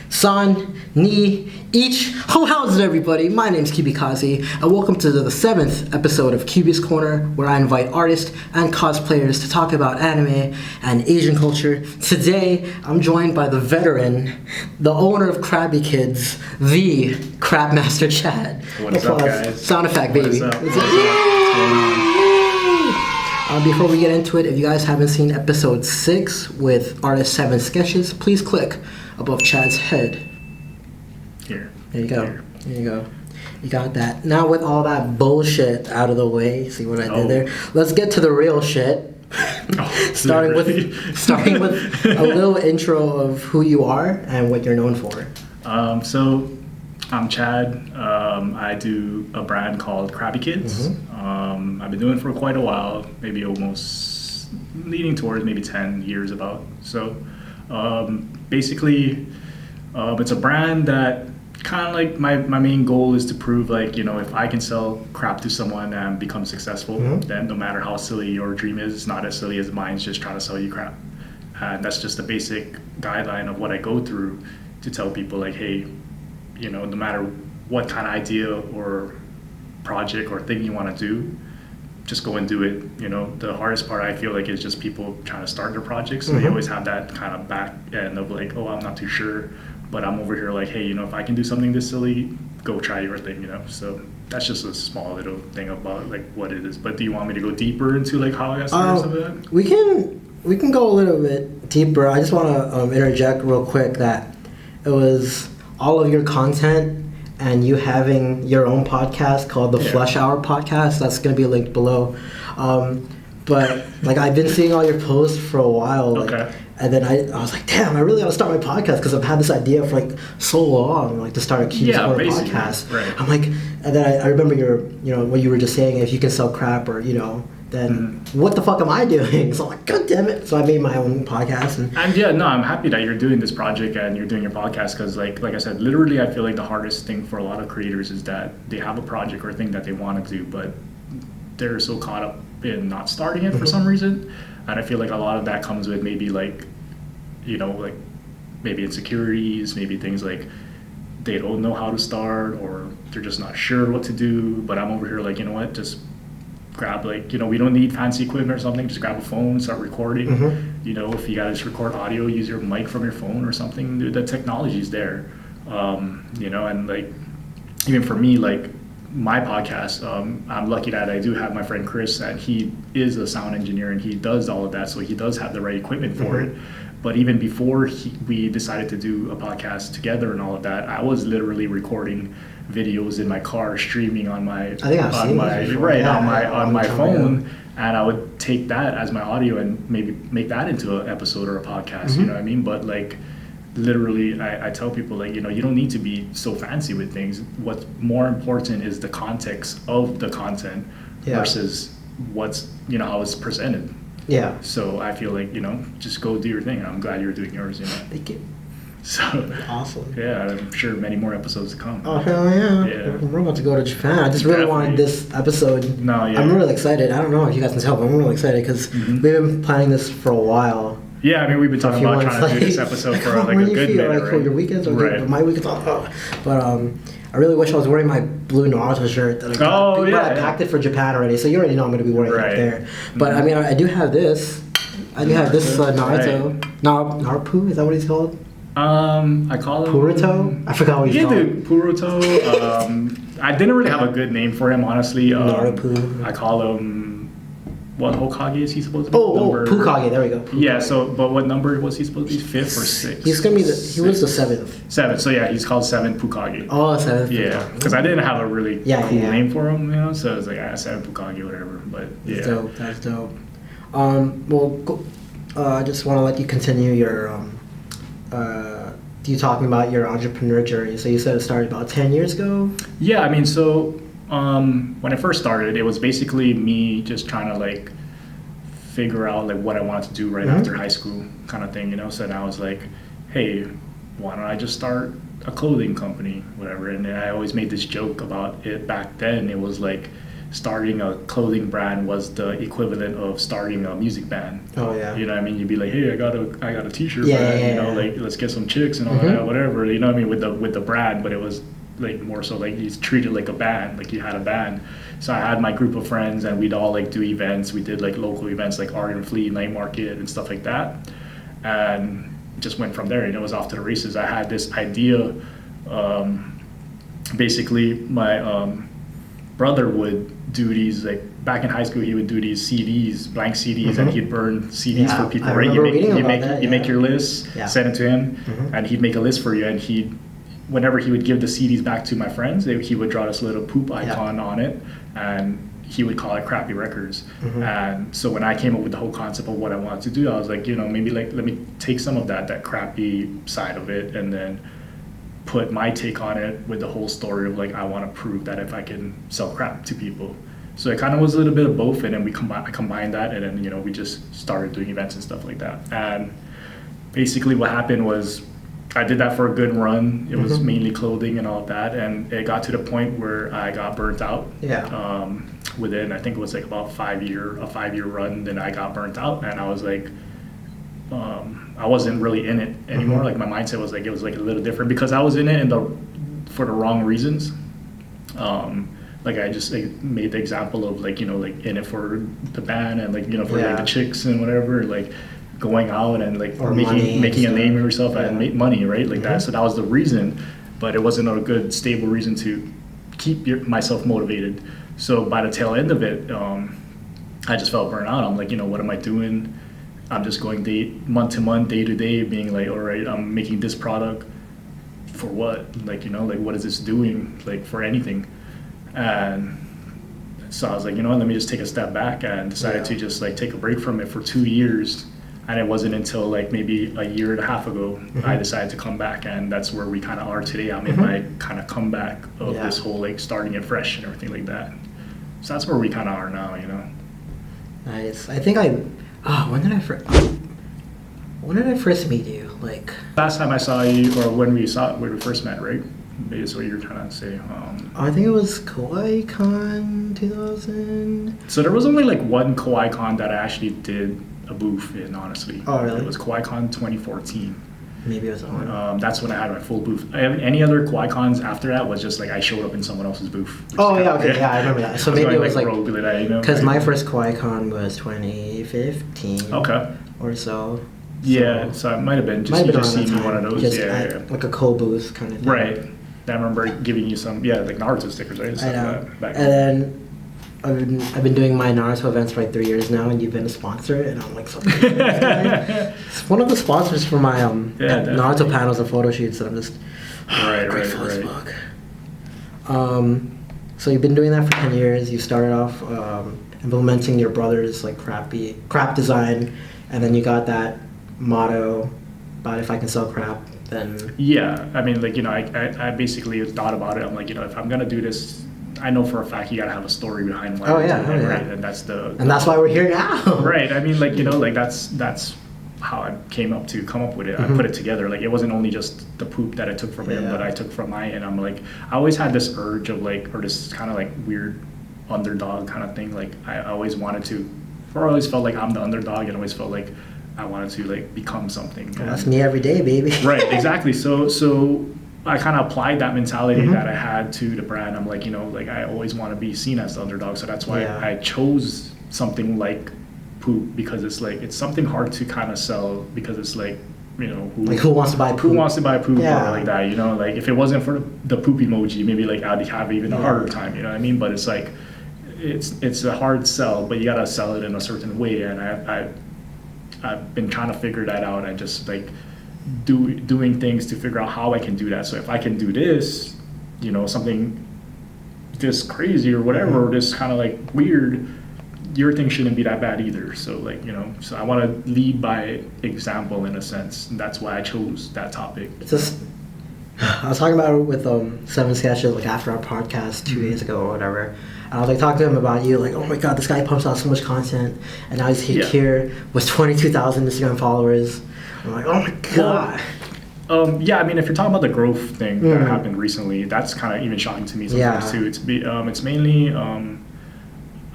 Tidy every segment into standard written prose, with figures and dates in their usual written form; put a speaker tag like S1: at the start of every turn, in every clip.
S1: san, ni, each. How's it, everybody? My name's Kyuubi, and welcome to the 7th episode of Kyuubis Korner, where I invite artists and cosplayers to talk about anime and Asian culture. Today, I'm joined by the veteran, the owner of CrappyKids, the Crap Master Chad.
S2: What's up, guys?
S1: Sound effect, baby.
S2: What's up?
S1: Before we get into it, if you guys haven't seen episode 6 with artist 7 sketches, please click above Chad's head.
S2: Here.
S1: There you go. There you go. You got that. Now with all that bullshit out of the way, see what I did there? Let's get to the real shit. starting with a little intro of who you are and what you're known for.
S2: So I'm Chad. I do a brand called CrappyKids.
S1: Mm-hmm.
S2: I've been doing it for quite a while, maybe almost leading towards maybe 10 years about. So basically, it's a brand that kind of like my main goal is to prove, like, you know, if I can sell crap to someone and become successful, then no matter how silly your dream is, it's not as silly as mine's just trying to sell you crap. And that's just the basic guideline of what I go through to tell people, like, hey, you know, no matter what kind of idea or project or thing you want to do, just go and do it. You know, the hardest part I feel like is just people trying to start their projects. So they always have that kind of back end of like, oh, I'm not too sure, but I'm over here like, hey, you know, if I can do something this silly, go try your thing, you know. So that's just a small little thing about like what it is. But do you want me to go deeper into like how I got started or something like that?
S1: We can go a little bit deeper. I just want to interject real quick that it was all of your content and you having your own podcast called the Flush Hour Podcast. That's going to be linked below. But like I've been seeing all your posts for a while. Like, and then I was like, damn, I really want to start my podcast because I've had this idea for like so long, like to start a Kyuubis podcast.
S2: Right.
S1: I'm like, and then I remember what you were just saying, if you can sell crap or, you know, then what the fuck am I doing? So I'm like, god damn it. So I made my own podcast.
S2: And yeah, no, I'm happy that you're doing this project and you're doing your podcast because like I said, literally I feel like the hardest thing for a lot of creators is that they have a project or a thing that they want to do, but they're so caught up in not starting it for some reason. And I feel like a lot of that comes with maybe like, you know, like maybe insecurities, maybe things like they don't know how to start or they're just not sure what to do. But I'm over here like, you know what, just grab, like, you know, we don't need fancy equipment or something, just grab a phone, start recording. You know, if you gotta just record audio, use your mic from your phone or something. Dude, the technology's there. You know, and like even for me, like my podcast, I'm lucky that I do have my friend Chris, and he is a sound engineer and he does all of that, so he does have the right equipment for it. But even before we decided to do a podcast together and all of that, I was literally recording videos in my car, streaming on my phone, and I would take that as my audio and maybe make that into an episode or a podcast. You know what I mean? But like literally, I tell people, like, you know, you don't need to be so fancy with things. What's more important is the context of the content versus what's, you know, how it's presented. Yeah. So I feel like, you know, just go do your thing. And I'm glad you're doing yours, you know.
S1: Thank you.
S2: So
S1: awesome.
S2: Yeah, I'm sure many more episodes to come.
S1: Oh hell yeah. We're about to go to Japan. I just really wanted this episode. No, yeah. I'm really excited. I don't know if you guys can tell, but I'm really excited because we've been planning this for a while.
S2: Yeah, I mean, we've been talking about trying to do this episode for like a good minute,
S1: like, for your weekends or my weekends. But I really wish I was wearing my blue Naruto shirt that I got. I packed it for Japan already, so you already know I'm going to be wearing it there. But I mean, I do have this. I do have this Naruto. Naruto, is that what he's called?
S2: I call him
S1: Puruto. I forgot what he's called.
S2: Puruto. I didn't really have a good name for him, honestly.
S1: Naruto.
S2: I call him. What Hokage is he supposed to be?
S1: Pukage. There we go. Pukage.
S2: Yeah. So, but what number was he supposed to be? 5th or 6th?
S1: He's gonna be he was the 7th.
S2: 7th. So yeah, he's called 7th Pukage.
S1: Oh, 7th.
S2: Yeah, because I didn't have a really cool name for him, you know. So I was like, 7th Pukage, whatever. But yeah.
S1: That's dope. Well, I just want to let you continue your you talking about your entrepreneur journey. So you said it started about 10 years ago?
S2: Yeah, I mean, so when I first started, it was basically me just trying to like figure out like what I wanted to do right after high school kind of thing, you know. So then I was like, hey, why don't I just start a clothing company, whatever. And I always made this joke about it back then. It was like starting a clothing brand was the equivalent of starting a music band.
S1: Oh yeah.
S2: You know what I mean? You'd be like, hey, I got a t-shirt
S1: Yeah,
S2: brand,
S1: yeah,
S2: you know,
S1: yeah.
S2: like let's get some chicks and all that, whatever. You know what I mean? With the brand, but it was like more so like you treated like a band, like you had a band. So I had my group of friends and we'd all like do events. We did like local events like Art and Fleet, Night Market and stuff like that. And just went from there, and it was off to the races. I had this idea, basically my brother would do these, like back in high school he would do these CDs, blank CDs, and he'd burn CDs for people, right? You make your list, send it to him, and he'd make a list for you, and whenever he would give the CDs back to my friends, he would draw this little poop icon on it, and he would call it Crappy Records. And so when I came up with the whole concept of what I wanted to do, I was like, maybe like let me take some of that crappy side of it and then put my take on it with the whole story of like, I want to prove that if I can sell crap to people. So it kind of was a little bit of both, and then I combined that, and then we just started doing events and stuff like that. And basically what happened was I did that for a good run. It was mainly clothing and all of that, and it got to the point where I got burnt out. Within, I think it was like about a 5-year run, then I got burnt out, and I was like, I wasn't really in it anymore. Like my mindset was like, it was like a little different because I was in it for the wrong reasons. Like I just made the example of like, like in it for the band and like, for like the chicks and whatever, like going out and like making a name of yourself and make money, right? Like that. So that was the reason, but it wasn't a good stable reason to keep myself motivated. So by the tail end of it, I just felt burnt out. I'm like, what am I doing? I'm just going month to month, day to day, being like, all right, I'm making this product for what? Like, like what is this doing? Like for anything? And so I was like, let me just take a step back, and decided to just like take a break from it for 2 years. And it wasn't until like maybe a year and a half ago I decided to come back, and that's where we kind of are today. I'm in my kind of comeback of this whole like starting it fresh and everything like that. So that's where we kind of are now,
S1: Nice. I think when did I first meet you? Like
S2: last time I saw you, or when we first met, right? Maybe that's what you're trying to say.
S1: I think it was KawaiiCon 2000.
S2: So there was only like one KawaiiCon that I actually did a booth in, honestly.
S1: Oh, really?
S2: It was KawaiiCon 2014.
S1: Maybe it was on.
S2: That's when I had my full booth. Any other KawaiiCons after that was just like I showed up in someone else's booth.
S1: Oh yeah, okay, yeah, I remember that. So maybe it was like
S2: rogue with that,
S1: because my first KawaiiCon was 2015.
S2: Okay.
S1: Or so.
S2: Yeah, so it might have been just you just see me one of those.
S1: Just
S2: Yeah.
S1: like a co-booth kind of thing.
S2: Right. I remember giving you some, like Naruto stickers, right?
S1: I know. And then I've been doing my Naruto events for like 3 years now, and you've been a sponsor, and I'm like, it's one of the sponsors for my Naruto panels and photo shoots that I'm just grateful as fuck. So you've been doing that for 10 years. You started off implementing your brother's like crap design, and then you got that motto about if I can sell crap, then
S2: I mean, like I basically thought about it. I'm like, if I'm gonna do this, I know for a fact you gotta have a story behind why you're doing it, right? And that's
S1: why we're here now.
S2: Right. I mean, like like that's how I come up with it. I put it together. Like it wasn't only just the poop that I took from him, but I took from my end. I'm like, I always had this urge of like, or this kind of like weird underdog kind of thing. Like I always wanted to, or I always felt like I'm the underdog, and always felt like I wanted to like become something.
S1: Well, that's me every day, baby.
S2: Right, exactly. So I kind of applied that mentality that I had to the brand. I'm like, like I always want to be seen as the underdog. So that's why I chose something like poop, because it's like, it's something hard to kind of sell, because it's like,
S1: who wants to buy poop?
S2: Who wants to buy poop or like that, like if it wasn't for the poop emoji, maybe like I'd have even a harder time, you know what I mean? But it's like, it's a hard sell, but you got to sell it in a certain way. And I've been trying to figure that out, and just like doing things to figure out how I can do that. So if I can do this, something this crazy or whatever, or this kind of like weird, your thing shouldn't be that bad either. So like, so I want to lead by example in a sense, and that's why I chose that topic.
S1: It's just, I was talking about it with Seven Sketches like after our podcast 2 days ago or whatever. I was like talking to him about you, like, oh my god, this guy pumps out so much content, and now he's here with 22,000 Instagram followers. I'm like, oh my god.
S2: I mean, if you're talking about the growth thing that happened recently, that's kind of even shocking to me sometimes too. It's mainly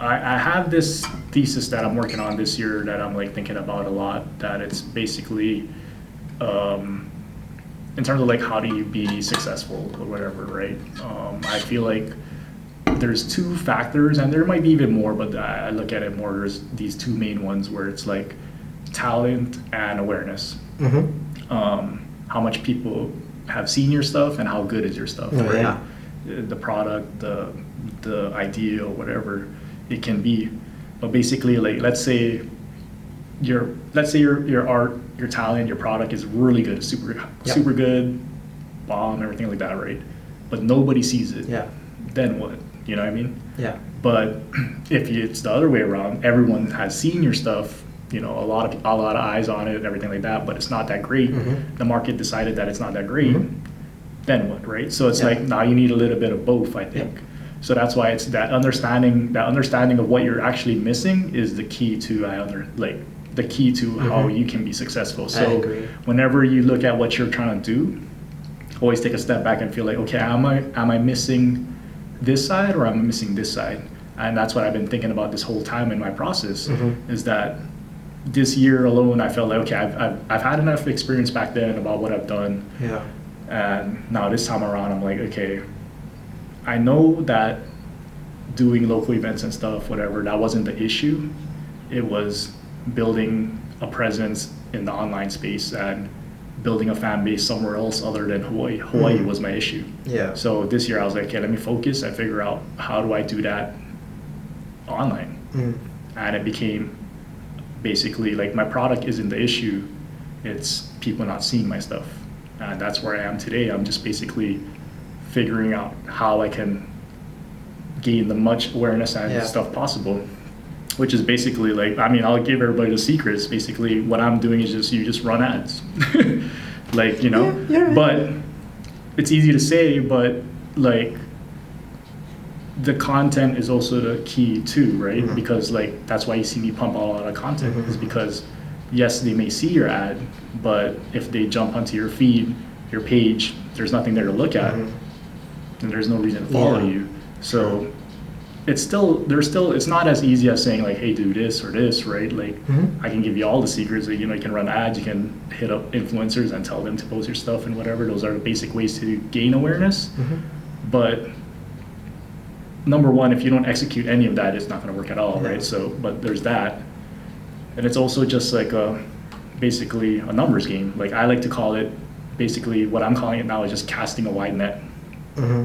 S2: I have this thesis that I'm working on this year that I'm like thinking about a lot, that it's basically in terms of like how do you be successful or whatever, right? I feel like there's two factors, and there might be even more, but I look at it more, there's these two main ones where it's like talent and awareness. How much people have seen your stuff and how good is your stuff, right?
S1: Yeah.
S2: The product, the idea, or whatever it can be. But basically, like let's say your art, your talent, your product is really good, super good, bomb, everything like that, right? But nobody sees it.
S1: Yeah.
S2: Then what? You know what I mean?
S1: Yeah.
S2: But if it's the other way around, everyone has seen your stuff, you know, a lot of eyes on it and everything like that, but it's not that great. The market decided that it's not that great. Then what, right? So it's like now you need a little bit of both, I think. So that's why it's that understanding of what you're actually missing is the key to the key to how you can be successful. So whenever you look at what you're trying to do, always take a step back and feel like, okay, am I missing this side or am I missing this side? And that's what I've been thinking about this whole time in my process, is that this year alone, I felt like, okay, I've had enough experience back then about what I've done.
S1: Yeah.
S2: And now this time around, I'm like, okay, I know that doing local events and stuff, whatever, that wasn't the issue. It was building a presence in the online space and building a fan base somewhere else other than Hawaii. Hawaii was my issue.
S1: Yeah.
S2: So this year I was like, okay, let me focus and figure out how do I do that online. And it became basically like my product isn't the issue, it's people not seeing my stuff. And that's where I am today. I'm just basically figuring out how I can gain the much awareness and stuff possible, which is basically like, I mean, I'll give everybody the secrets. Basically what I'm doing is you just run ads. Like, you know, but it's easy to say, but like the content is also the key too, right? Because like, that's why you see me pump out a lot of content, is because yes, they may see your ad, but if they jump onto your feed, your page, there's nothing there to look at, and there's no reason to follow you. So it's not as easy as saying like, hey, do this or this, right? Like I can give you all the secrets. Like, you know, you can run ads, you can hit up influencers and tell them to post your stuff and whatever. Those are the basic ways to gain awareness. But number one, if you don't execute any of that, it's not going to work at all, right? So, but there's that. And it's also just like basically a numbers game. Like I like to call it, basically what I'm calling it now is just casting a wide net.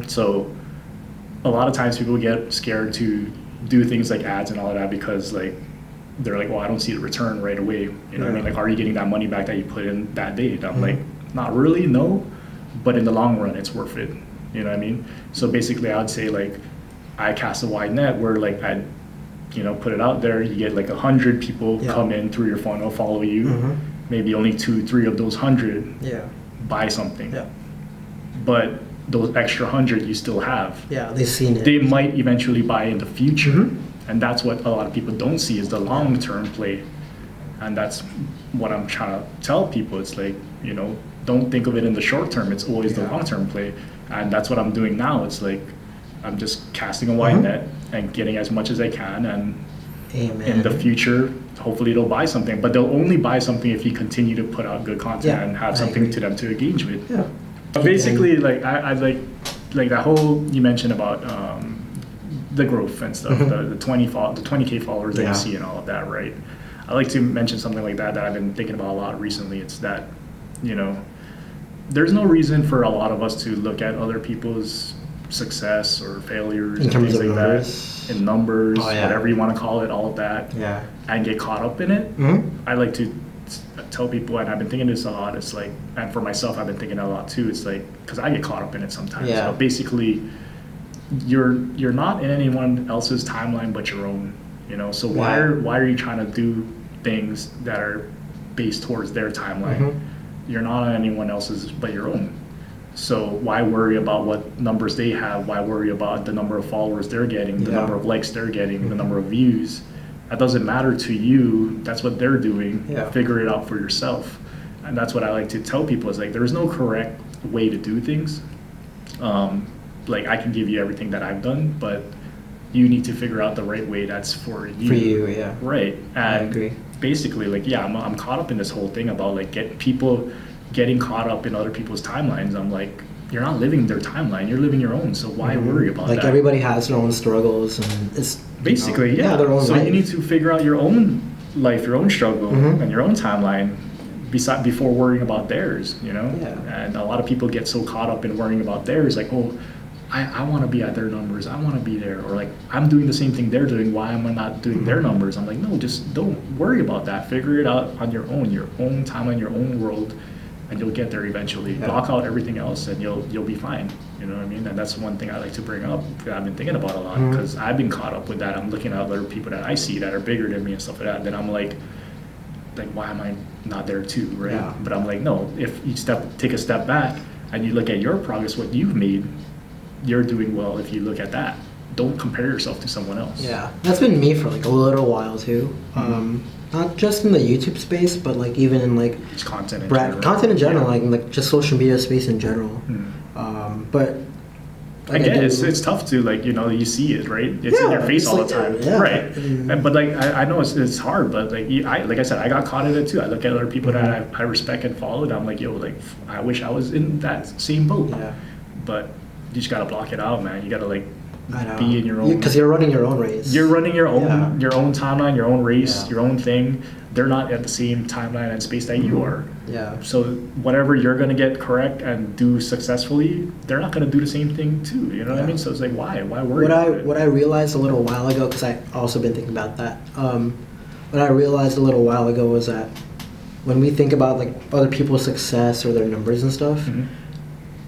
S2: So a lot of times people get scared to do things like ads and all of that because like they're like, well, I don't see the return right away. You know what I mean? Like, are you getting that money back that you put in that day? And I'm like, not really, no. But in the long run, it's worth it. You know what I mean? So basically I would say like I cast a wide net where like I, you know, put it out there, you get like 100 people come in through your funnel, follow you. Maybe only 2-3 of those 100 buy something. But those extra 100 you still have.
S1: They've seen it.
S2: They might eventually buy in the future. And that's what a lot of people don't see, is the long-term play. And that's what I'm trying to tell people. It's like, you know, don't think of it in the short term. It's always the long-term play. And that's what I'm doing now. It's like I'm just casting a wide net and getting as much as I can, and in the future hopefully they'll buy something, but they'll only buy something if you continue to put out good content and have something to them to engage with. But basically like I like that whole, you mentioned about the growth and stuff, the 20K followers that you see and all of that, right? I like to mention something like that I've been thinking about a lot recently. It's that, you know, there's no reason for a lot of us to look at other people's success or failures
S1: in terms of
S2: like
S1: numbers,
S2: in numbers, whatever you want to call it, all of that, and get caught up in it. I like to tell people, and I've been thinking this a lot, it's like, and for myself I've been thinking a lot too, it's like, because I get caught up in it sometimes. So basically you're not in anyone else's timeline but your own, you know. So why are you trying to do things that are based towards their timeline? You're not on anyone else's but your own. So why worry about what numbers they have? Why worry about the number of followers they're getting, the number of likes they're getting, the number of views? That doesn't matter to you. That's what they're doing. Figure it out for yourself. And that's what I like to tell people, is like, there is no correct way to do things. Like I can give you everything that I've done, but you need to figure out the right way that's for you.
S1: For you, yeah.
S2: Right. And
S1: I agree.
S2: basically, like, yeah, I'm caught up in this whole thing about like getting caught up in other people's timelines. I'm like, you're not living their timeline, you're living your own, so why worry about
S1: like
S2: that?
S1: everybody has their own struggles, and it's
S2: basically
S1: their own
S2: so
S1: life.
S2: you need to figure out your own life, your own struggle, and your own timeline before worrying about theirs, you know. And a lot of people get so caught up in worrying about theirs, like, oh, I want to be at their numbers, I want to be there, or like, I'm doing the same thing they're doing, why am I not doing their numbers? I'm like, no, just don't worry about that, figure it out on your own timeline, your own world, and you'll get there eventually. Block out everything else and you'll be fine, you know what I mean? And that's one thing I like to bring up that I've been thinking about a lot, because I've been caught up with that. I'm looking at other people that I see that are bigger than me and stuff like that, then I'm like, why am I not there too, right? But I'm like, no, if you take a step back and you look at your progress, what you've made, you're doing well if you look at that. Don't compare yourself to someone else.
S1: Yeah, that's been me for like a little while too. Not just in the YouTube space, but like even in like
S2: just content
S1: in general, like just social media space in general. But
S2: like, again, it's tough to, like, you know, you see it, right? It's in your face all the time, right? But like I know it's hard, but like I said, I got caught in it too. I look at other people that I respect and follow, and I'm like, yo, like, I wish I was in that same boat. But you just gotta block it out, man. You gotta like be in your own,
S1: because you're running your own race.
S2: You're running your own timeline, your own race, your own thing. They're not at the same timeline and space that you are. So whatever you're gonna get correct and do successfully, they're not gonna do the same thing too. You know what I mean? So it's like, why worry?
S1: What I realized a little while ago, because I also been thinking about that. What I realized a little while ago was that when we think about like other people's success or their numbers and stuff,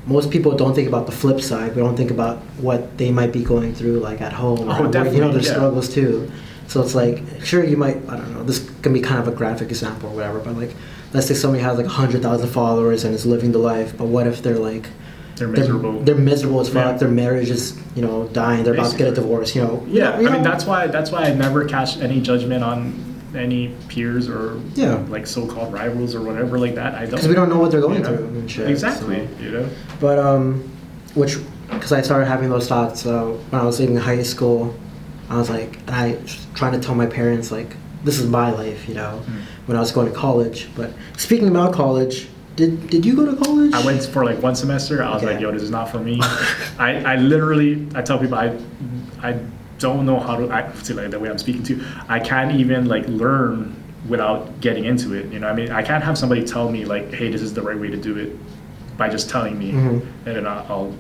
S1: most people don't think about the flip side. We don't think about what they might be going through, like at home. You know, their struggles too. So it's like, sure, you might, I don't know, this can be kind of a graphic example or whatever, but like, let's say somebody has like 100,000 followers and is living the life, but what if they're like,
S2: they're miserable.
S1: They're miserable as fuck. Their marriage is, you know, dying. They're about to get a divorce. You know.
S2: I mean, that's why I never cast any judgment on any peers or like so-called rivals or whatever like that. I don't,
S1: because we don't know what they're going through and shit.
S2: Exactly.
S1: So.
S2: You know.
S1: But because I started having those thoughts when I was leaving high school, I was like, I was trying to tell my parents like, this is my life, you know, when I was going to college. But speaking about college. Did you go to college?
S2: I went for like one semester. I was like, yo, this is not for me. I literally tell people I don't know how to see, like, the way I'm speaking to. I can't even like learn without getting into it. You know, I mean, I can't have somebody tell me like, hey, this is the right way to do it by just telling me, and then I'll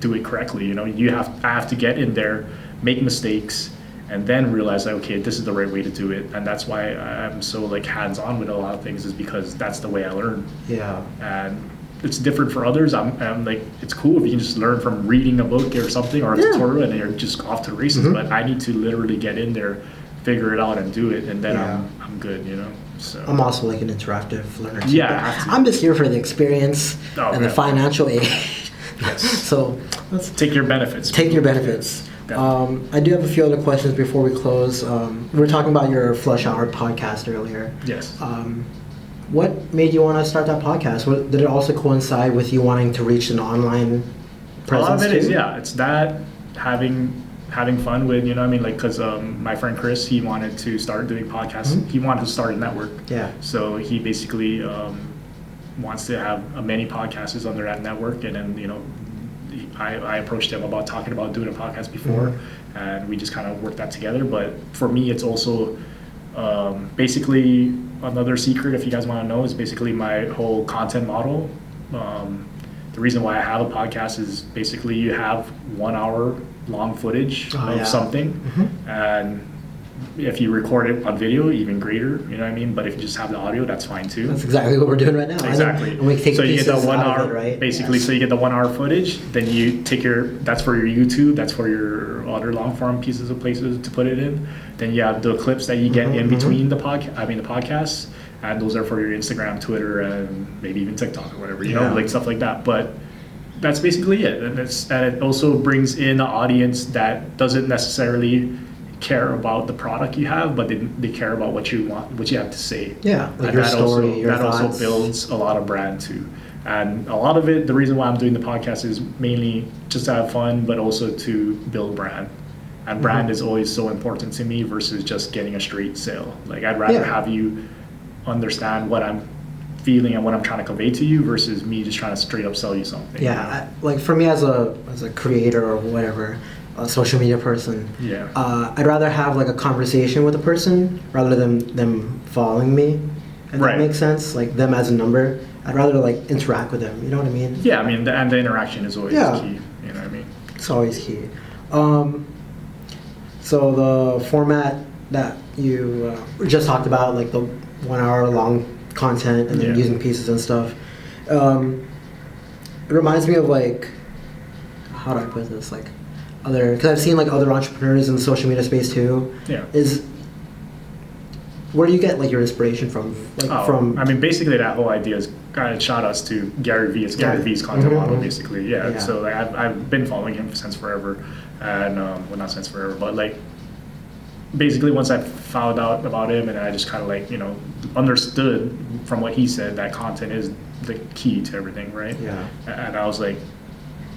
S2: do it correctly. You know, I have to get in there, make mistakes, and then realize, like, okay, this is the right way to do it. And that's why I'm so like hands-on with a lot of things, is because that's the way I learn. And it's different for others. I'm like, it's cool if you can just learn from reading a book or something or a tutorial and you're just off to the races. But I need to literally get in there, figure it out and do it, and then I'm good, you know. So
S1: I'm also like an interactive learner too.
S2: I'm
S1: just here for the experience and the financial aid. So
S2: let's take your benefits.
S1: I do have a few other questions before we close. We were talking about your Flush Hour podcast earlier.
S2: Yes.
S1: What made you want to start that podcast? Did it also coincide with you wanting to reach an online presence?
S2: A lot of it is, it's that having fun with, you know what I mean? Like, because my friend Chris, he wanted to start doing podcasts. He wanted to start a network. So he basically wants to have many podcasts under that network, and then, you know, I approached him about talking about doing a podcast before, and we just kind of worked that together. But for me, it's also basically another secret, if you guys want to know, is basically my whole content model. The reason why I have a podcast is basically you have 1 hour long footage of something, and if you record it on video, even greater, you know what I mean? But if you just have the audio, that's fine too.
S1: That's exactly what we're doing right now.
S2: Exactly.
S1: And we take
S2: so you get the 1 hour,
S1: right?
S2: Basically, so you get the 1 hour footage, then you take that's for your YouTube, that's for your other long form pieces of places to put it in. Then you have the clips that you get in between the podcasts, and those are for your Instagram, Twitter, and maybe even TikTok or whatever, you know, like stuff like that. But that's basically it. And it also brings in an audience that doesn't necessarily care about the product you have, but they care about what you have to say.
S1: Like your story, your thoughts.
S2: Also builds a lot of brand too. And a lot of it, the reason why I'm doing the podcast is mainly just to have fun, but also to build brand. and brand is always so important to me versus just getting a straight sale. Like I'd rather have you understand what I'm feeling and what I'm trying to convey to you versus me just trying to straight up sell you something.
S1: Yeah, like for me as a creator or whatever, a social media person, I'd rather have like a conversation with a person rather than them following me. If that makes sense, like them as a number. I'd rather like interact with them. You know what I mean?
S2: Yeah, I mean, and the interaction is always key. You know what I mean?
S1: It's always key. So the format that you just talked about, like the 1 hour long content and then using pieces and stuff, it reminds me of like, how do I put this? Like because I've seen like other entrepreneurs in the social media space too.
S2: Yeah.
S1: Where do you get like your inspiration from? Like
S2: I mean, basically that whole idea is kind of shout outs to Gary Vee. It's Gary Vee's content model, basically. Yeah. So like, I've been following him since forever, and well, not since forever, but like basically once I found out about him and I just kind of like understood from what he said that content is the key to everything, right?
S1: Yeah.
S2: And I was like,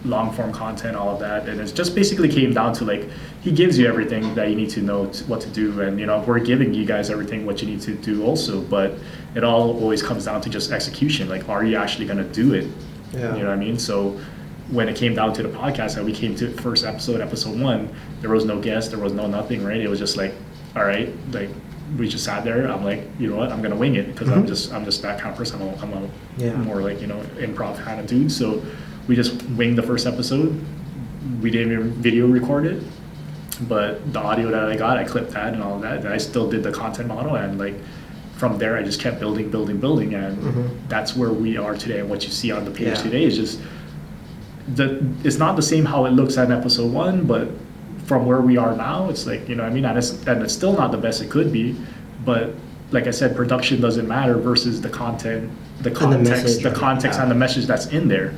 S2: long form content, all of that, and it just basically came down to like he gives you everything that you need to know what to do, and we're giving you guys everything what you need to do also, but it all always comes down to just execution. Like, are you actually going to do it?
S1: Yeah.
S2: You know what I mean? So when it came down to the podcast and we came to first episode 1, there was no guest, there was no nothing, right? It was just like, all right, like we just sat there. I'm like, you know what, I'm gonna wing it because I'm just that kind of person. I'm a more like improv kind of dude. So we just winged the first episode. We didn't even video record it, but the audio that I got, I clipped that and all of that. And I still did the content model, and like from there, I just kept building, and that's where we are today. And what you see on the page today is just it's not the same how it looks at episode 1, but from where we are now, it's like, I mean, and it's still not the best it could be, but like I said, production doesn't matter versus the content, the context, and the message that's in there.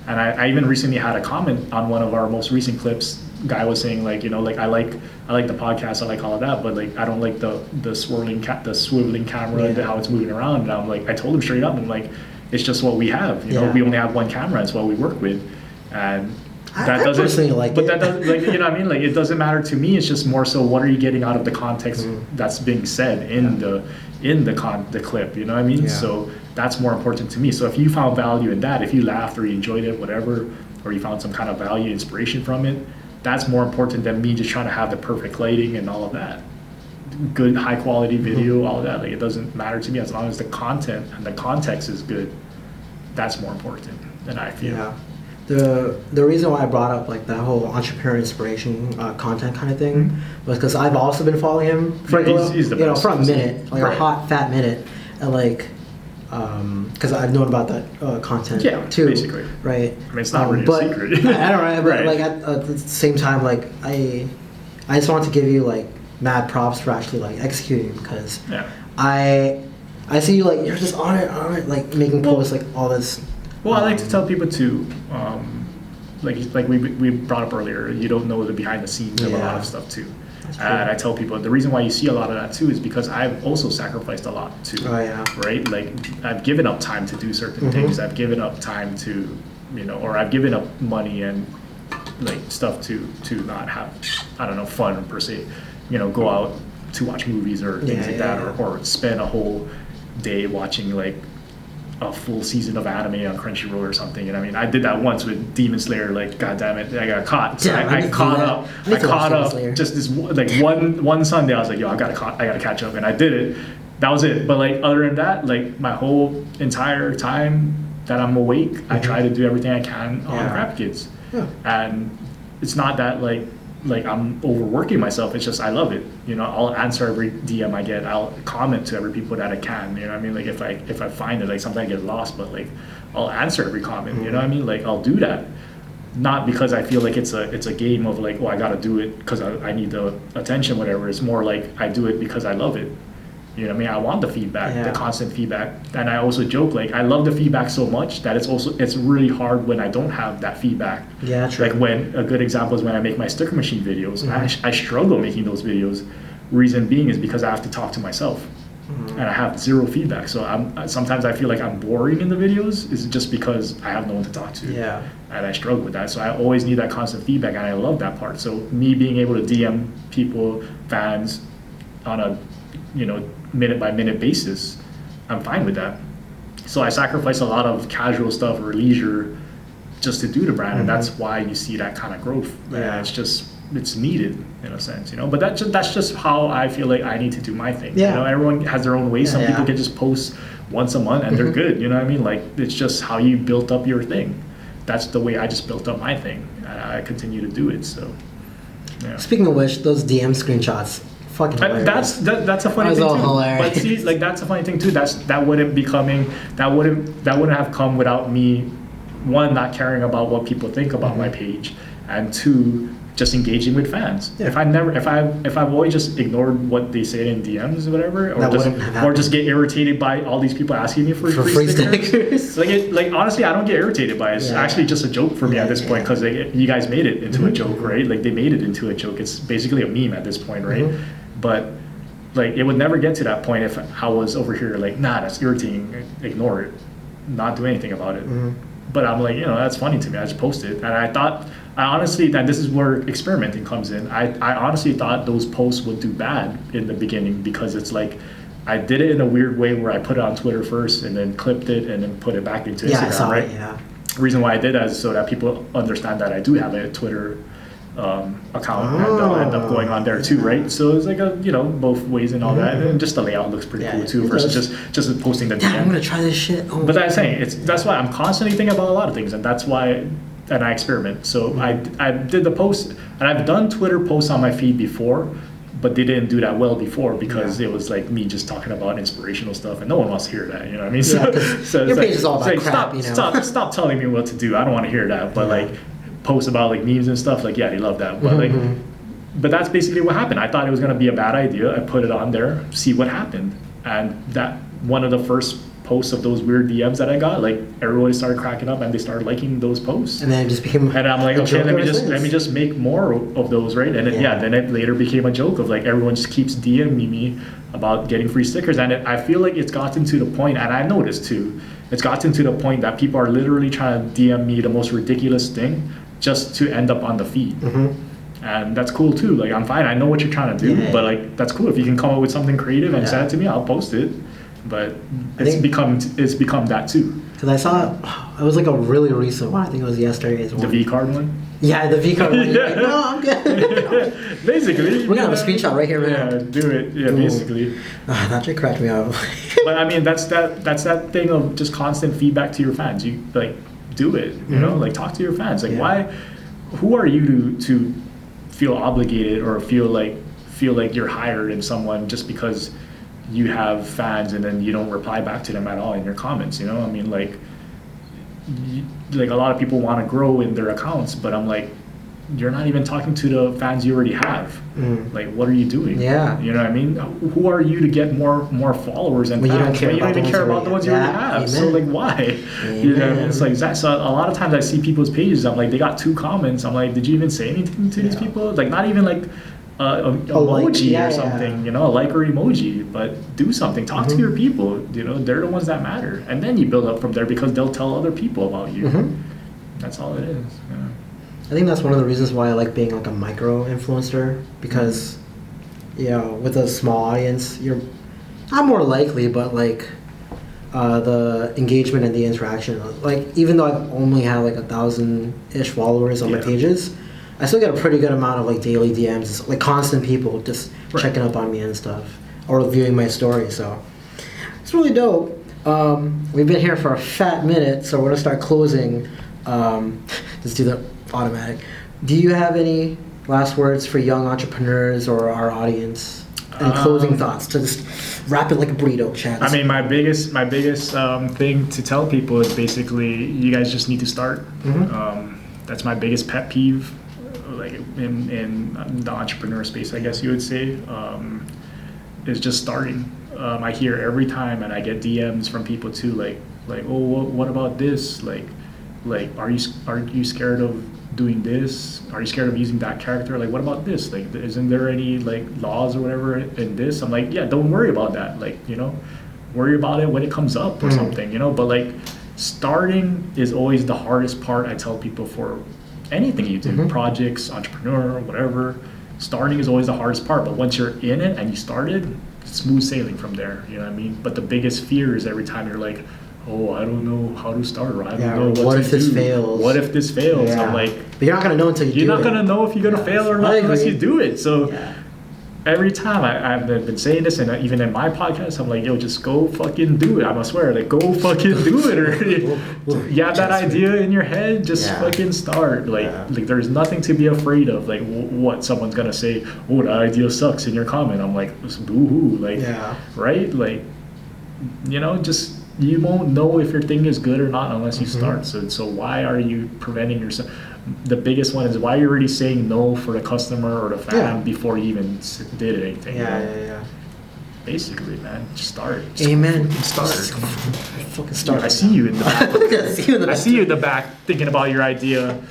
S2: And I even recently had a comment on one of our most recent clips. Guy was saying like, like I like the podcast, I like all of that, but like I don't like the swiveling camera and how it's moving around. And I'm like, I told him straight up, I'm like, it's just what we have. We only have one camera. It's what we work with, and that doesn't.
S1: Personally like
S2: but
S1: it.
S2: that doesn't, like, what I mean. Like, it doesn't matter to me. It's just more so, what are you getting out of the context that's being said in the clip? You know what I mean?
S1: Yeah.
S2: So that's more important to me. So if you found value in that, if you laughed or you enjoyed it, whatever, or you found some kind of value, inspiration from it, that's more important than me just trying to have the perfect lighting and all of that. Good, high quality video, all of that. Like, it doesn't matter to me as long as the content and the context is good. That's more important than I feel.
S1: Yeah. The reason why I brought up like that whole entrepreneur inspiration content kind of thing was because I've also been following him for for a minute, like a hot fat minute, and like because I've known about that content too,
S2: basically.
S1: Right.
S2: I mean, it's not really a secret.
S1: I don't know, but like at the same time, like I just want to give you like mad props for actually like executing, because I see you like you're just on it, like making posts like all this.
S2: Well, I like to tell people too, like we brought up earlier, you don't know the behind the scenes of a lot of stuff too. And I tell people the reason why you see a lot of that too is because I've also sacrificed a lot too.
S1: Oh yeah.
S2: Right? Like, I've given up time to do certain things. I've given up time to, or I've given up money and like stuff to not have, I don't know, fun per se. Go out to watch movies or things like that, or spend a whole day watching like a full season of anime on Crunchyroll or something. And I mean, I did that once with Demon Slayer. Like, god damn it, I got caught. So I caught up. Just this like one Sunday, I was like, yo, I gotta catch up, and I did it. That was it. But like, other than that, like my whole entire time that I'm awake, I try to do everything I can on CrappyKids. Yeah. And it's not that like I'm overworking myself. It's just I love it. I'll answer every DM I get. I'll comment to every people that I can. You know what I mean? Like, if I find it, like sometimes I get lost, but like I'll answer every comment. You know what I mean? Like, I'll do that, not because I feel like it's a game of like, oh, I gotta do it because I need the attention, whatever. It's more like I do it because I love it. You know what I mean? I want the feedback, the constant feedback. And I also joke, like, I love the feedback so much that it's really hard when I don't have that feedback.
S1: Yeah, true.
S2: Like, when a good example is when I make my sticker machine videos. I struggle making those videos. Reason being is because I have to talk to myself. and I have zero feedback. So sometimes I feel like I'm boring in the videos is just because I have no one to talk to.
S1: Yeah.
S2: And I struggle with that. So I always need that constant feedback, and I love that part. So me being able to DM people, fans, on a minute by minute basis, I'm fine with that. So I sacrifice a lot of casual stuff or leisure just to do the brand, and that's why you see that kind of growth.
S1: Yeah.
S2: And it's needed in a sense, But that's just how I feel like I need to do my thing.
S1: Yeah.
S2: Everyone has their own way. Some people can just post once a month and they're good. You know what I mean? Like, it's just how you built up your thing. That's the way I just built up my thing, and I continue to do it. So, yeah.
S1: Speaking of which, those DM screenshots, fucking hilarious.
S2: That's a funny thing too.
S1: Hilarious.
S2: But see, like, that's a funny thing too. That wouldn't have come without me, one, not caring about what people think about my page, and two, just engaging with fans.
S1: Yeah.
S2: If I've always just ignored what they say in DMs or whatever, or just get irritated by all these people asking me for free stickers. like honestly, I don't get irritated by it. It's actually just a joke for me at this point, because you guys made it into a joke, right? Like, they made it into a joke. It's basically a meme at this point, right? But like, it would never get to that point if I was over here like, nah, that's irritating, ignore it, not do anything about it. But I'm like, that's funny to me. I just posted, and I honestly, that this is where experimenting comes in. I honestly thought those posts would do bad in the beginning, because it's like, I did it in a weird way where I put it on Twitter first and then clipped it and then put it back into Instagram,
S1: I saw
S2: right?
S1: it, yeah.
S2: The reason why I did that is so that people understand that I do have a Twitter account, and they'll end up going on there too, right? So it's like both ways and all that, and just the layout looks pretty cool too, versus just posting the DM.
S1: I'm gonna try this shit.
S2: But that's saying that's why I'm constantly thinking about a lot of things, and that's why. And I experiment. So I did the post, and I've done Twitter posts on my feed before, but they didn't do that well before, because it was like me just talking about inspirational stuff, and no one wants to hear that. You know what I mean? So
S1: your page is all about crap.
S2: Stop telling me what to do. I don't want to hear that. But like, posts about like memes and stuff, like, yeah, they love that. But but that's basically what happened. I thought it was gonna be a bad idea. I put it on there, see what happened, and that one of the first posts of those weird DMs that I got, like, everybody started cracking up and they started liking those posts,
S1: and then it just became.
S2: And I'm like, okay, let me just make more of those, right? And then it later became a joke of like, everyone just keeps DMing me about getting free stickers, and I feel like it's gotten to the point, and I noticed too, it's gotten to the point that people are literally trying to DM me the most ridiculous thing just to end up on the feed. And that's cool too. Like, I'm fine. I know what you're trying to do, but like, that's cool if you can come up with something creative and send it to me. I'll post it. But it's become that too.
S1: Because I saw it was like a really recent one. I think it was yesterday's one.
S2: The V card one.
S1: Yeah, the V card one. Like, no, I'm good.
S2: Basically,
S1: we're gonna have a screenshot right here.
S2: Yeah, do it. Yeah, basically.
S1: That just cracked me up.
S2: But I mean, that's that thing of just constant feedback to your fans. You like do it. You know, like, talk to your fans. Like, why? Who are you to feel obligated or feel like you're higher than someone just because you have fans and then you don't reply back to them at all in your comments? I mean, like a lot of people want to grow in their accounts, but I'm like, you're not even talking to the fans you already have. Like, what are you doing?
S1: Yeah.
S2: You know what I mean? Who are you to get more followers and fans when you don't even care about the ones you already have? Amen. So like, why? You know what I mean? It's like that. So a lot of times I see people's pages, I'm like, they got 2 comments. I'm like, did you even say anything to these people? Like, not even like emoji or something, a like or emoji, but do something. Talk to your people. They're the ones that matter, and then you build up from there, because they'll tell other people about you. That's all it is. Yeah.
S1: I think that's one of the reasons why I like being like a micro influencer, because with a small audience, you're not more likely, but like the engagement and the interaction, like, even though I've only had like 1,000-ish followers on my pages, I still get a pretty good amount of like daily DMs, like constant people just checking up on me and stuff, or viewing my story. So it's really dope. We've been here for a fat minute, so we're gonna start closing. Let's do the automatic. Do you have any last words for young entrepreneurs or our audience? And closing thoughts to just wrap it like a burrito, Chad.
S2: I mean, my biggest thing to tell people is basically, you guys just need to start. That's my biggest pet peeve, like in the entrepreneur space, I guess you would say, is just starting. I hear every time, and I get DMs from people too, like, oh, what about this? Like, are you scared of doing this? Are you scared of using that character? Like, what about this? Like, isn't there any like laws or whatever in this? I'm like, yeah, don't worry about that. Like, you know, worry about it when it comes up or something, you know. But like, starting is always the hardest part. I tell people for anything you do, projects, entrepreneur, whatever. Starting is always the hardest part. But once you're in it and you started, smooth sailing from there. You know what I mean? But the biggest fear is every time you're like, oh, I don't know how to start, or I don't know what to do.
S1: This fails?
S2: What if this fails?
S1: Yeah.
S2: I'm like,
S1: but you're not gonna know until you do it.
S2: You're not gonna know if you're gonna fail or not unless you do it. So every time I've been saying this, and even in my podcast, I'm like, yo, just go fucking do it. I swear, like, go fucking do it. Or you have that idea in your head, just fucking start. Like there's nothing to be afraid of. Like what someone's gonna say, oh, that idea sucks in your comment. I'm like, boo-hoo. Like, right? Like, you know, just, you won't know if your thing is good or not unless you start. So why are you preventing yourself? The biggest one is, why are you already saying no for the customer or the fan before you even did anything? Basically, man, just start.
S1: Amen.
S2: Start.
S1: Fucking start.
S2: I see you in the back. I see you in the back thinking about your idea.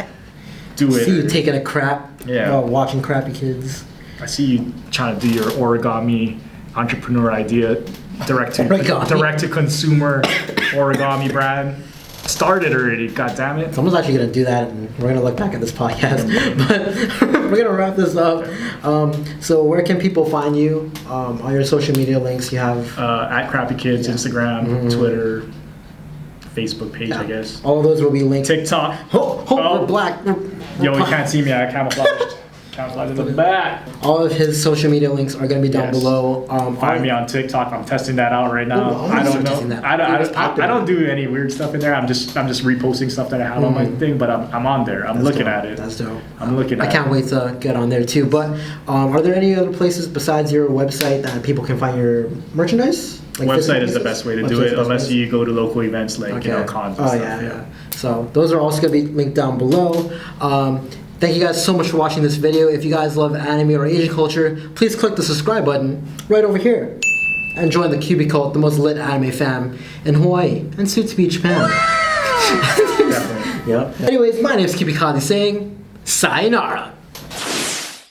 S2: Do it.
S1: I see you taking a crap. Watching CrappyKids.
S2: I see you trying to do your origami entrepreneur idea. Direct to consumer origami brand. Started already, god damn it.
S1: Someone's actually gonna do that, and we're gonna look back at this podcast. But we're gonna wrap this up. So where can people find you? All your social media links you have?
S2: At CrappyKids, Instagram, Twitter, Facebook page, I guess.
S1: All of those will be linked.
S2: TikTok.
S1: We're black.
S2: Yo, you can't see me. I camouflaged. In the back.
S1: All of his social media links are going to be down below.
S2: Find me on TikTok. I'm testing that out right now. I don't know. I don't do any weird stuff in there. I'm just reposting stuff that I have on my thing, but I'm on there. I'm looking at it.
S1: That's dope.
S2: I'm looking at it.
S1: I can't wait to get on there too. But are there any other places besides your website that people can find your merchandise? Like
S2: website is the best way to do it, unless you go to local events like cons and stuff.
S1: Yeah. So those are also going to be linked down below. Thank you guys so much for watching this video. If you guys love anime or Asian culture, please click the subscribe button right over here and join the Kyuubi cult, the most lit anime fam in Hawaii and soon to be Japan. Anyways, my name is CrappyKids saying sayonara.